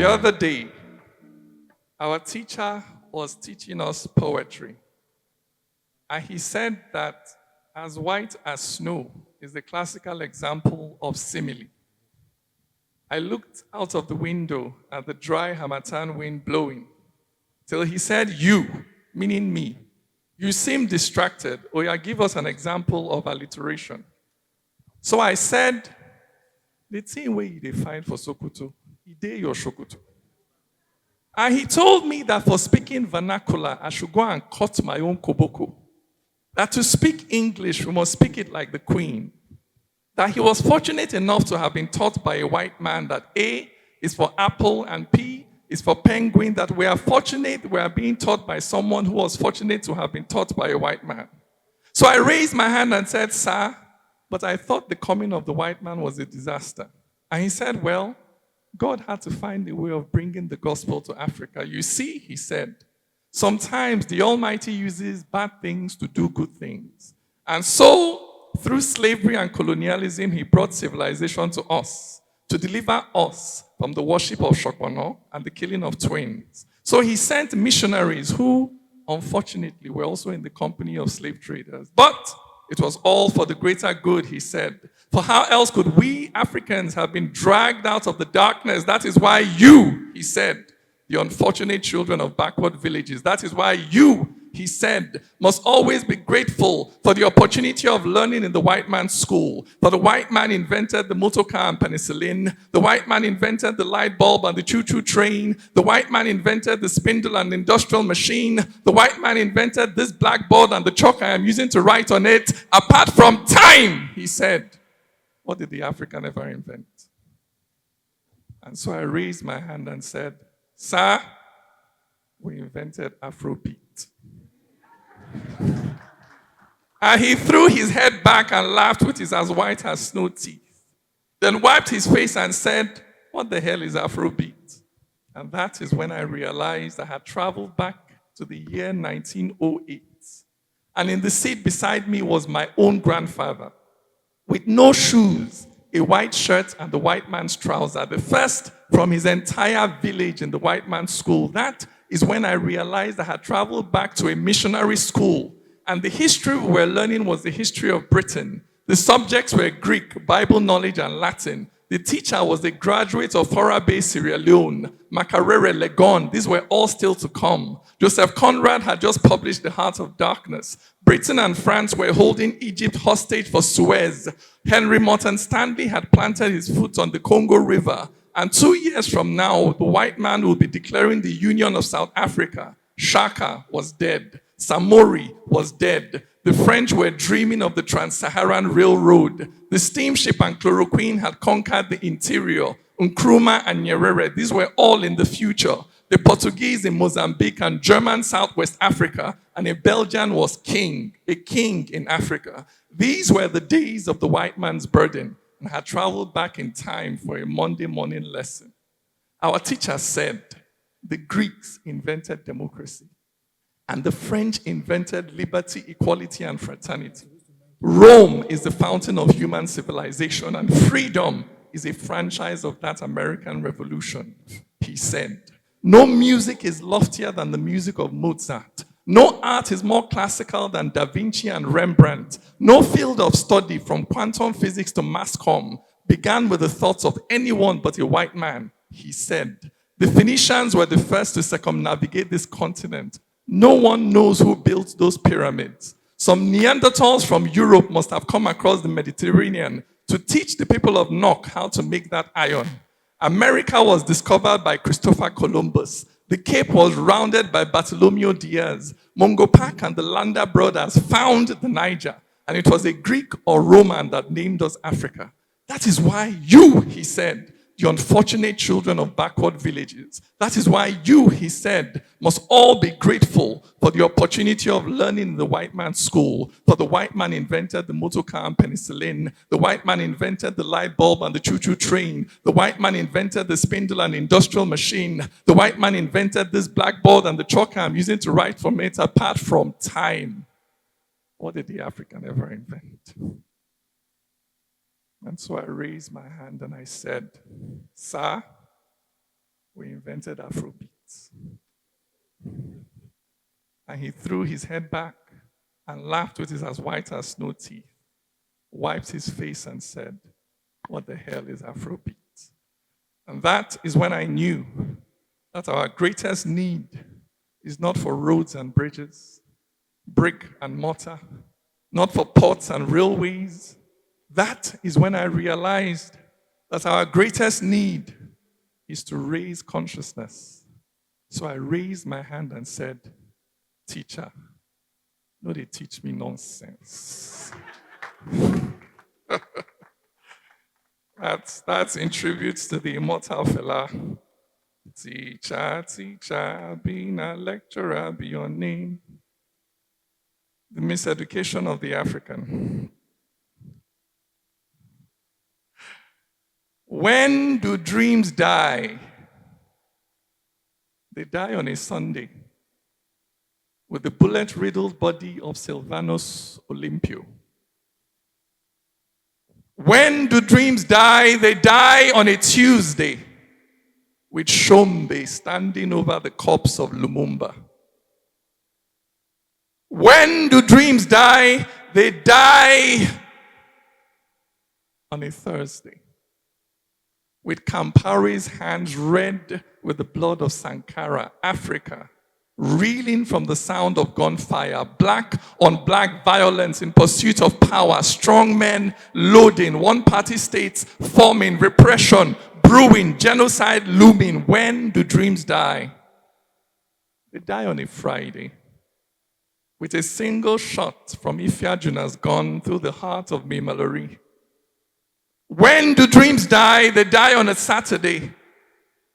The other day, our teacher was teaching us poetry. And he said that as white as snow is the classical example of simile. I looked out of the window at the dry Hamatan wind blowing till he said, "You," meaning me. "You seem distracted. Oya, give us an example of alliteration." So I said, "The thing where you find for Sokoto, he dey your Sokoto." And he told me that for speaking vernacular, I should go and cut my own koboko. That to speak English, we must speak it like the Queen. That he was fortunate enough to have been taught by a white man that A is for apple and P is for penguin, that we are fortunate we are being taught by someone who was fortunate to have been taught by a white man. So I raised my hand and said, "Sir, but I thought the coming of the white man was a disaster." And he said, "Well, God had to find a way of bringing the gospel to Africa. You see," he said, "sometimes the Almighty uses bad things to do good things. And so, through slavery and colonialism, he brought civilization to us, to deliver us from the worship of Shokono and the killing of twins. So he sent missionaries who, unfortunately, were also in the company of slave traders. But it was all for the greater good," he said. "For how else could we Africans have been dragged out of the darkness? That is why you," he said, "the unfortunate children of backward villages, that is why you," he said, "must always be grateful for the opportunity of learning in the white man's school. For the white man invented the motor car and penicillin. The white man invented the light bulb and the choo-choo train. The white man invented the spindle and the industrial machine. The white man invented this blackboard and the chalk I am using to write on it. Apart from time," he said, "what did the African ever invent?" And so I raised my hand and said, "Sir, we invented Afrobeat." And he threw his head back and laughed with his as white as snow teeth. Then wiped his face and said, "What the hell is Afrobeat?" And that is when I realized I had traveled back to the year 1908. And in the seat beside me was my own grandfather, with no shoes, a white shirt and the white man's trouser, the first from his entire village in the white man's school. That is when I realized I had traveled back to a missionary school, and the history we were learning was the history of Britain. The subjects were Greek, Bible knowledge, and Latin. The teacher was a graduate of Horabe, Sierra Leone, Makerere, Legon. These were all still to come. Joseph Conrad had just published The Heart of Darkness. Britain and France were holding Egypt hostage for Suez. Henry Morton Stanley had planted his foot on the Congo River. And 2 years from now, the white man will be declaring the Union of South Africa. Shaka was dead. Samori was dead. The French were dreaming of the Trans-Saharan Railroad. The steamship and chloroquine had conquered the interior. Nkrumah and Nyerere, these were all in the future. The Portuguese in Mozambique and German Southwest Africa, and a Belgian was king, a king in Africa. These were the days of the white man's burden, and had traveled back in time for a Monday morning lesson. Our teacher said, the Greeks invented democracy, and the French invented liberty, equality, and fraternity. Rome is the fountain of human civilization, and freedom is a franchise of that American Revolution, he said. No music is loftier than the music of Mozart. No art is more classical than Da Vinci and Rembrandt. No field of study, from quantum physics to mass comm, began with the thoughts of anyone but a white man, he said. The Phoenicians were the first to circumnavigate this continent. No one knows who built those pyramids. Some Neanderthals from Europe must have come across the Mediterranean to teach the people of Nok how to make that iron. America was discovered by Christopher Columbus. The Cape was rounded by Bartholomew Diaz. Mungo Park and the Landa brothers found the Niger, and it was a Greek or Roman that named us Africa. That is why you, he said, the unfortunate children of backward villages, that is why you, he said, must all be grateful for the opportunity of learning in the white man's school. For the white man invented the motor car and penicillin. The white man invented the light bulb and the choo-choo train. The white man invented the spindle and industrial machine. The white man invented this blackboard and the chalk I'm using to write from it. Apart from time, what did the African ever invent? And so I raised my hand and I said, sir, we invented Afrobeats. And he threw his head back and laughed with his as white as snow teeth, wiped his face and said, "What the hell is Afrobeat?" And that is when I knew that our greatest need is not for roads and bridges, brick and mortar, not for ports and railways. That is when I realized that our greatest need is to raise consciousness. So I raised my hand and said, "Teacher, no, they teach me nonsense." That's in tribute to the immortal fella. Teacher, teacher, being a lecturer be your name. The miseducation of the African. When do dreams die? They die on a Sunday with the bullet-riddled body of Sylvanus Olympio. When do dreams die? They die on a Tuesday with Shombe standing over the corpse of Lumumba. When do dreams die? They die on a Thursday with Campari's hands red with the blood of Sankara, Africa, reeling from the sound of gunfire, black on black violence in pursuit of power, strong men loading, one-party states forming, repression brewing, genocide looming. When do dreams die? They die on a Friday with a single shot from Ifeajuna's gun through the heart of May Mallory. When do dreams die? They die on a Saturday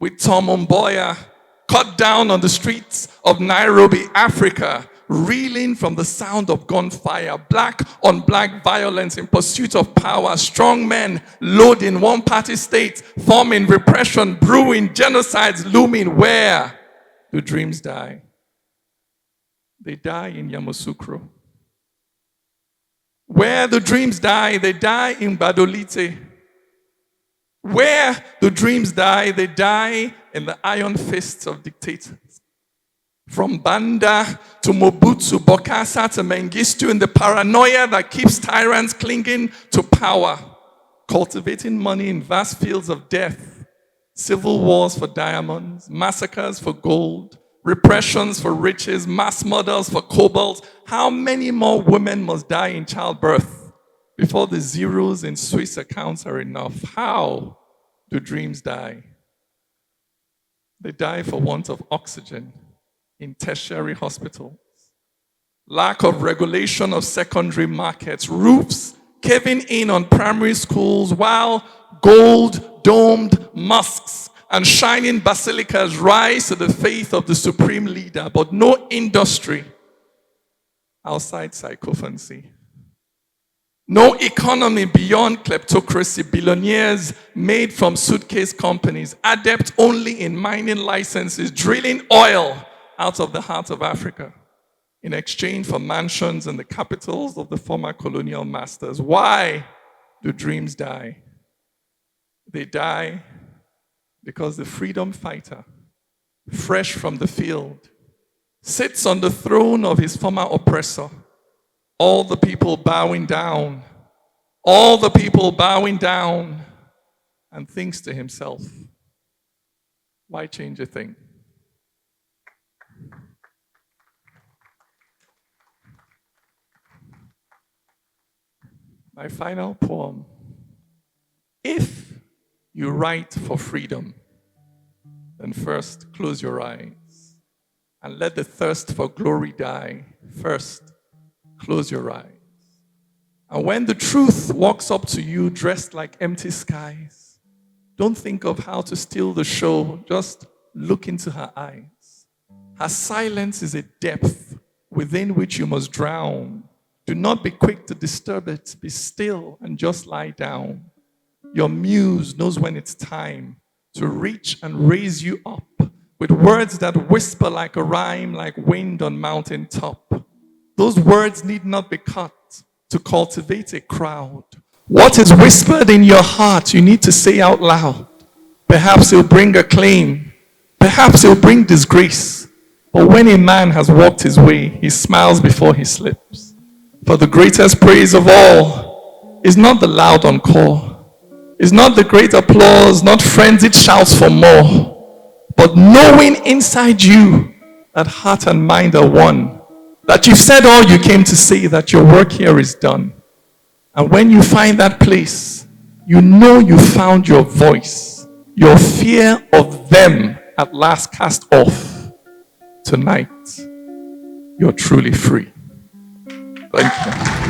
with Tom Mboya cut down on the streets of Nairobi, Africa, reeling from the sound of gunfire, black on black violence in pursuit of power, strong men loading, one-party states forming, repression brewing, genocides looming. Where do dreams die? They die in Yamoussoukro. Where do dreams die? They die in Badolite. Where do dreams die? They die in the iron fists of dictators. From Banda to Mobutu, Bokassa to Mengistu, in the paranoia that keeps tyrants clinging to power, cultivating money in vast fields of death, civil wars for diamonds, massacres for gold, repressions for riches, mass murders for cobalt. How many more women must die in childbirth before the zeros in Swiss accounts are enough? How do dreams die? They die for want of oxygen in tertiary hospitals, lack of regulation of secondary markets, roofs caving in on primary schools, while gold-domed mosques and shining basilicas rise to the faith of the supreme leader, but no industry outside sycophancy. No economy beyond kleptocracy, billionaires made from suitcase companies, adept only in mining licenses, drilling oil out of the heart of Africa in exchange for mansions in the capitals of the former colonial masters. Why do dreams die? They die because the freedom fighter, fresh from the field, sits on the throne of his former oppressor. All the people bowing down, all the people bowing down, and thinks to himself, why change a thing? My final poem. If you write for freedom, then first close your eyes and let the thirst for glory die. First, close your eyes. And when the truth walks up to you dressed like empty skies, don't think of how to steal the show. Just look into her eyes. Her silence is a depth within which you must drown. Do not be quick to disturb it. Be still and just lie down. Your muse knows when it's time to reach and raise you up with words that whisper like a rhyme, like wind on mountain top. Those words need not be cut to cultivate a crowd. What is whispered in your heart, you need to say out loud. Perhaps it'll bring acclaim. Perhaps it will bring disgrace. But when a man has walked his way, he smiles before he slips. For the greatest praise of all is not the loud encore, is not the great applause, not frenzied shouts for more, but knowing inside you that heart and mind are one, that you've said all you came to say, that your work here is done. And when you find that place, you know you found your voice, your fear of them at last cast off. Tonight, you're truly free. Thank you.